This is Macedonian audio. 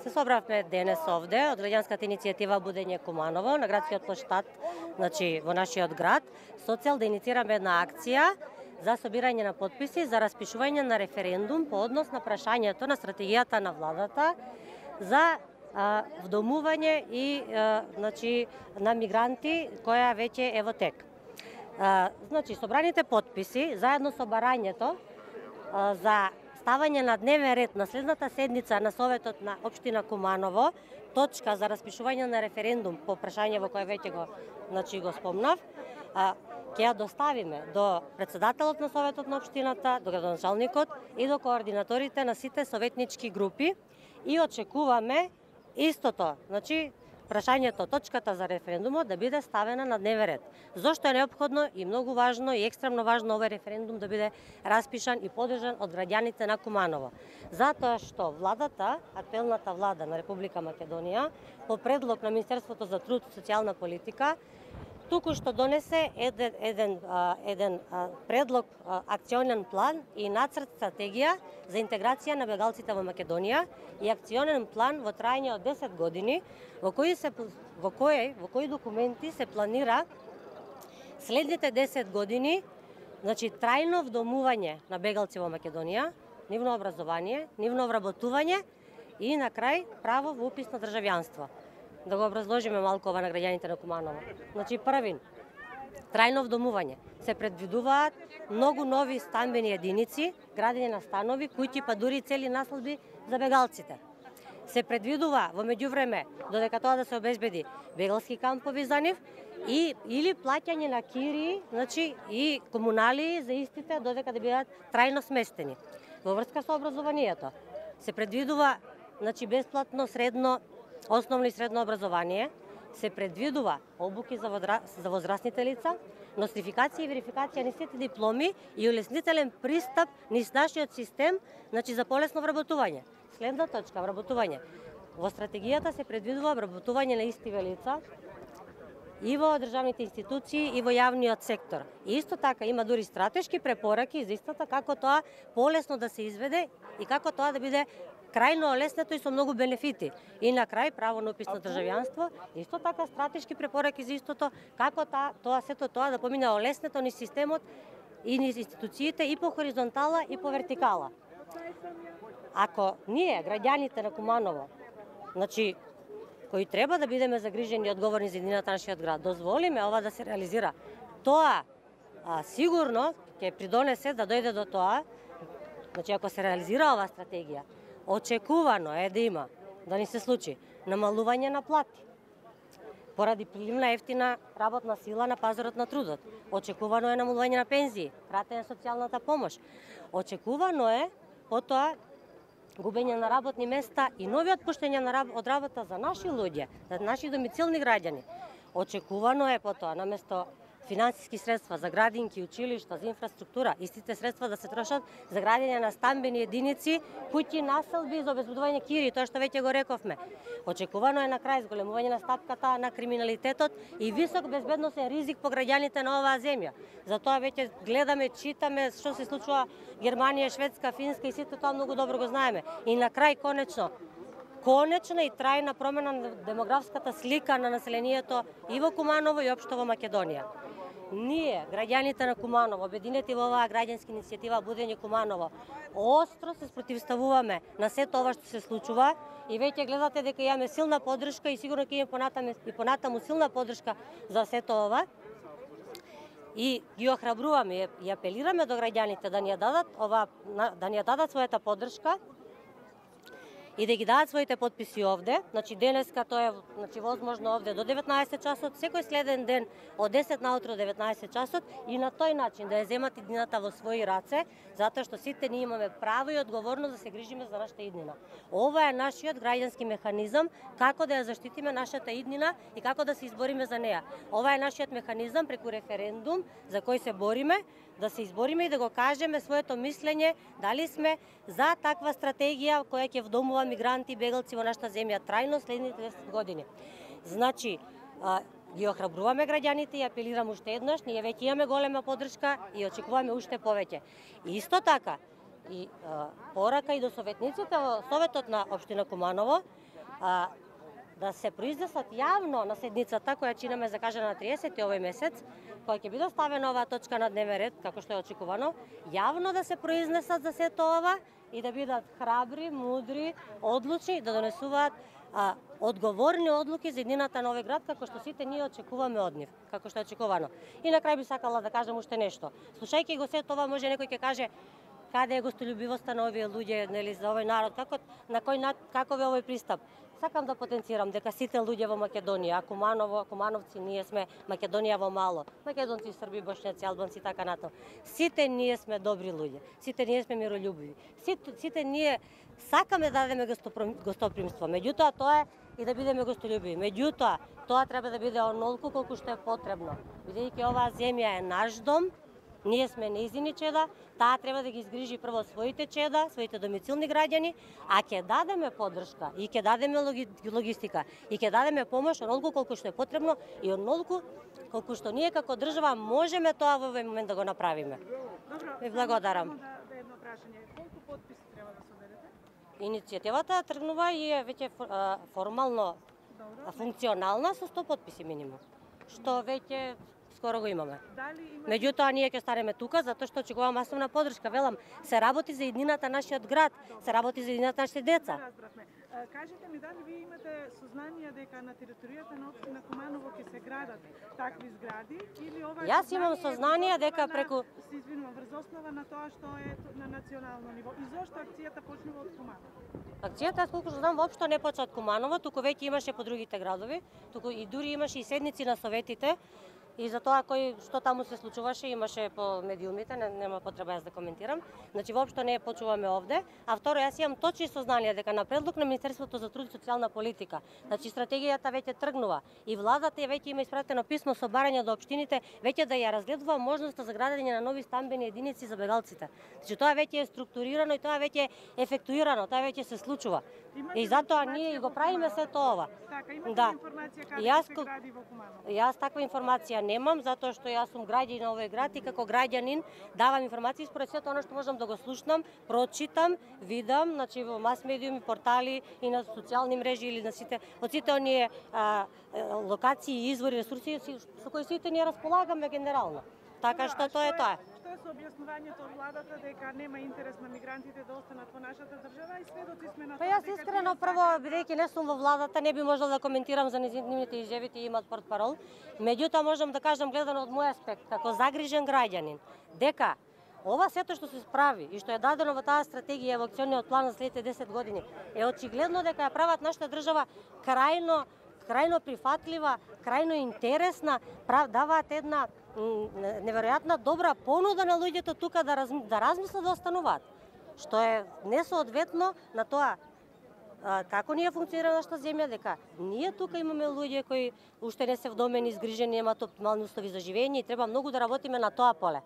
Се собравме денес овде од граѓанската иницијатива Будење Куманово на градскиот плоштад, значи во нашиот град, со цел да инициираме една акција за собирање на потписи за распишување на референдум по однос на прашањето на стратегијата на владата за вдомување и значи на мигранти која веќе е во тек. Значи собраните потписи заедно со барањето за ставање на дневен ред на следната седница на Советот на општина Куманово, точка за распишување на референдум по прашање во кое веќе го спомнав, ќе ја доставиме до председателот на Советот на општината, до градоначалникот и до координаторите на сите советнички групи и очекуваме истото, значи прашањето, точката за референдумот да биде ставена на дневен ред. Зошто е неопходно и многу важно и екстремно важно овој референдум да биде распишан и подржан од граѓаните на Куманово? Затоа што владата, актуелната влада на Република Македонија, по предлог на Министерството за труд и социјална политика, туку што донесе еден предлог, акционен план и нацрт стратегија за интеграција на бегалците во Македонија и акционен план во трајање од 10 години, во кои документи се планира следните 10 години, значи трајно вдомување на бегалци во Македонија, нивно образование, нивно вработување и на крај право во упис на државјанство. Да го образложиме малку ова на граѓаните на Куманово. Значи првин, трајно вдомување. Се предвидуваат многу нови стамбени единици, градење на станови, куќи па дури цели населби за бегалците. Се предвидува во меѓувреме, додека тоа да се обезбеди, бегалски кампови за нив или плаќање на кирии, значи и комуналии за истите додека да бидат трајно сместени. Во врска со образованието се предвидува значи бесплатно средно основно и средно образование, се предвидува обуки за возрастните лица, нострификација и верификација на сите дипломи и улеснителен пристап низ нашиот систем, значи за полесно вработување. Следна точка, вработување. Во стратегијата се предвидува вработување на истиве лица и во државните институции и во јавниот сектор. И исто така има дури стратешки препораки за истата како тоа полесно да се изведе и како тоа да биде крајно олеснето и со многу бенефити. И на крај право на упис на државјанство, исто така стратешки препораки за истото, како сето тоа да помине олеснето низ системот и низ институциите и по хоризонтала и по вертикала. Ако ние, граѓаните на Куманово, значи кои треба да бидеме загрижени и одговорни за едината на нашиот град, дозволиме ова да се реализира, тоа сигурно ќе придонесе да дојде до тоа, значи ако се реализира оваа стратегија, очекувано е да има, да ни се случи, намалување на плати, поради прилив на ефтина работна сила на пазарот на трудот. Очекувано е намалување на пензии, пратење на социјалната помош. Очекувано е потоа губење на работни места и нови отпуштања од работа за наши луѓе, за наши домицилни граѓани. Очекувано е потоа наместо финансиски средства за градинки, училишта, за инфраструктура, истите средства да се трошат за градење на стамбени единици, куќи, населби за обезбедување кири, тоа што веќе го рековме. Очекувано е на крај зголемување на стапката на криминалитетот и висок безбедносен ризик по граѓаните на оваа земја. Затоа веќе гледаме, читаме што се случува Германија, Шведска, Финска и сите тоа многу добро го знаеме. И на крај конечна и трајна промена на демографската слика на населението и во Куманово и општо во Македонија. Ние, граѓаните на Куманово, обединети во оваа граѓанска иницијатива Будење Куманово, остро се спротивставуваме на сето ова што се случува и веќе гледате дека имаме силна поддршка и сигурно ќе имаме и понатаму силна поддршка за сето ова. И ги охрабруваме и апелираме до граѓаните да ни ја дадат својата поддршка и да ги дадат своите потписи овде. Значи денеска тоа е возможно овде до 19 часот, секој следен ден од 10 наутро 19 часот и на тој начин да ја земат иднината во своји раце, затоа што сите ние имаме право и одговорност да се грижиме за нашата иднина. Ова е нашиот граѓански механизам како да ја заштитиме нашата иднина и како да се избориме за неа. Ова е нашиот механизам преку референдум за кој се бориме, да се избориме и да го кажеме своето мислење дали сме за таква стратегија која ќе вдомува мигранти и бегалци во нашата земја трајно следните 10 години. Значи, ги охрабруваме граѓаните и апелирам уште еднаш, ние веќе имаме голема поддршка и очекуваме уште повеќе. И исто така, и порака и до советниците во Советот на општина Куманово, да се произнесат јавно на седницата која чинаме закажана на 30 овој месец, која ќе биде ставена оваа точка на дневен ред, како што е очекувано, јавно да се произнесат за сето ова и да бидат храбри, мудри, одлучни, да донесуваат одговорни одлуки за иднината на овој град, како што сите ние очекуваме од нив, како што е очекувано. И на крај би сакала да кажам уште нешто. Слушајќи го сето ова, може некој ќе каже каде е гостолюбивоста на овие луѓе, нели, за овој народ, каков е овој пристап. Сакам да потенцирам дека сите луѓе во Македонија, Кумановци, ние сме Македонија во мало, македонци, срби, бошњаци, албанци, така натаму. Сите ние сме добри луѓе, сите ние сме мирољубиви, сите ние сакаме да дадеме гостопримство, меѓутоа тоа е и да бидеме гостолюбиви. Меѓутоа, тоа треба да биде онолку колку што е потребно. Бидејќи оваа земја е наш дом, ние сме нејзини чеда, таа треба да ги изгрижи прво своите чеда, своите домицилни граѓани, а ќе дадеме поддршка и ќе дадеме логистика и ќе дадеме помош онолку колку што е потребно и онолку колку што ние како држава можеме тоа во овој момент да го направиме. Ви благодарам. Да едно прашање, колку потписи треба да соберете? Иницијативата тргнува и е веќе формално функционална со 100 потписи минимум, што веќе скоро го имаме. Меѓутоа, ние ќе станеме тука, затоа што очекувам масовна поддршка. Велам, се работи за иднината нашиот град, се работи за иднината нашите деца. Кажете ми, дали вие имате сознание дека на територијата на општина Куманово ќе се градат такви згради или ова? Јас имам сознание дека преку се извинувам, врз основа на тоа што е на национално ниво. И зошто акцијата почнува од Куманово? Акцијата, колку што знам, воопшто не почна од Куманово, туку веќе имаше по другите градови, туку и дури имаше и седници на советите. И за тоа што таму се случуваше, имаше по медиумите, нема потреба јас да коментирам. Значи, воопшто не почуваме овде. А второ, јас имам точни сознание дека на предлог на Министерството за труд и социјална политика, значи стратегијата веќе тргнува и владата веќе има испратено писмо со барање до општините веќе да ја разгледува можноста за градење на нови стамбени единици за бегалците. Значи, тоа веќе е структурирано и тоа веќе е ефектуирано, тоа веќе се случува. И затоа ние го правиме сето ова. Така, имате информација каде се гради во Куманово? Јас таква информација немам, затоа што јас сум граѓанин на овој град и како граѓанин давам информации според сето она што можам да го слушнам, прочитам, видам, значи во мас медиуми, портали и на социјални мрежи или на од сите оние локации, извори, ресурси со кои сите ние располагаме генерално. Така што тоа е тоа. Што е со објаснувањето од владата дека нема интерес на мигрантите да останат во нашата држава и сведоци сме на тоа? Па јас искрено прво, бидејќи не сум во владата, не би можел да коментирам за нивните изјави, тие имаат портпарол. Меѓутоа можам да кажам гледано од мој аспект, како загрижен граѓанин, дека ова сето што се справи и што е дадено во таа стратегија во акциониот план за следните 10 години е очигледно дека ја прават нашата држава крајно прифатлива, крајно интересна, даваат една неверојатна добра понуда на луѓето тука да размислат да остануваат, што е несоодветно на тоа како ние функционира нашата земја, дека ние тука имаме луѓе кои уште не се вдомени, згрижени, немаат оптимални услови за живење и треба многу да работиме на тоа поле.